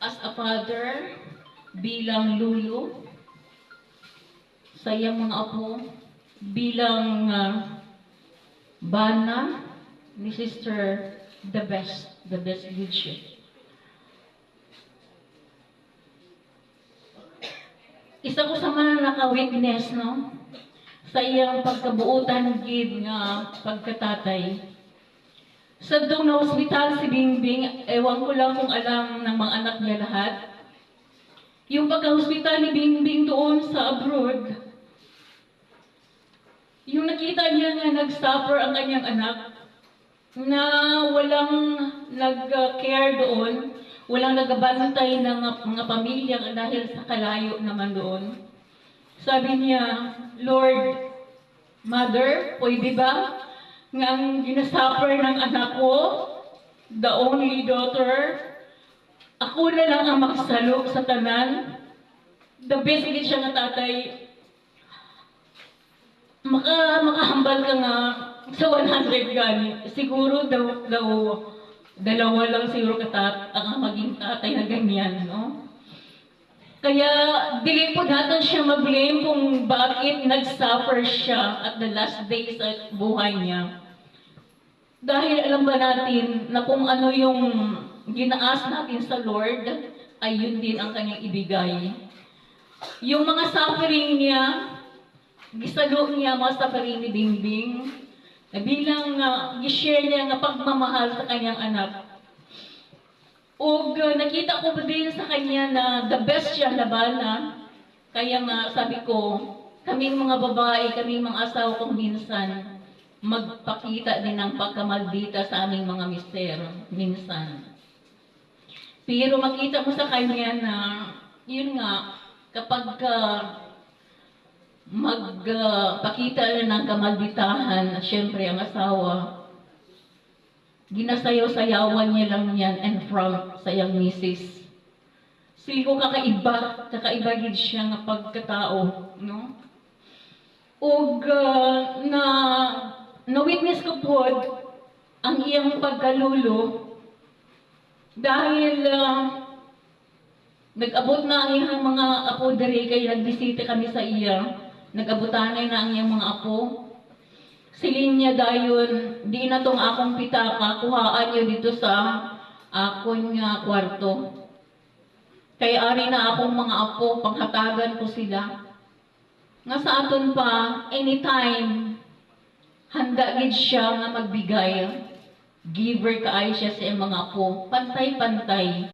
as a father, bilang lulu, sa iyang mga apo, bilang bana ni Sister the best good siya. Isa ko sa mga naka-witness, no? Sa iyang pagkabuutan gid nga pagkatatay. Sa doon na hospital si Bingbing, ewan ko lang kung alam ng mga anak niya lahat. Yung pagka-hospital ni Bingbing doon sa abroad, yung nakita niya nga nag-suffer ang kanyang anak, na walang nag-care doon, walang nagbabantay ng mga pamilya dahil sa kalayo naman doon. Sabi niya, Lord, Mother, pwede ba nga ang ginasuffer ng anak ko, the only daughter, ako na lang ang magsalo sa tanan? The best gid siya nga tatay, makahambal ka nga sa 100 gani. Siguro dalawa lang siguro ang maging tatay na ganyan, no? Kaya dili po natin siya mag-blame kung bakit nag-suffer siya at the last days sa buhay niya. Dahil alam ba natin na kung ano yung ginaas natin sa Lord, ay yun din ang kanyang ibigay. Yung mga suffering niya, gisalo niya mga suffering ni Bingbing, na bilang i-share niya nga pagmamahal sa kanyang anak. O nakita ko din sa kanya na the best siya labanan. Kaya nga sabi ko, kaming mga babae, kaming mga asawa kong minsan, magpakita din ng pagkamaldita sa aming mga mister, minsan. Pero makita mo sa kanya na, yun nga, kapag magpakita na ng kamalditahan, syempre ang asawa, ginasayaw-sayawan niya lang yan in front sa iyang misis. Sili ko kakaiba gid siya nga pagkatao, no? Og na-witness ko po ang iyang pagkalulo dahil nag-abot na ang iyang mga apo diri kay nagbisita kami sa iya. Nag-abutanay na ang iyang mga apo. Silin niya dayon, di na tong akong pitaka, kuhaan niyo dito sa akong kwarto. Kaya ari na akong mga apo, panghatagan ko sila. Nga sa aton pa, anytime, handa gid siya nga magbigay. Giver kaayo siya sa mga apo, pantay-pantay.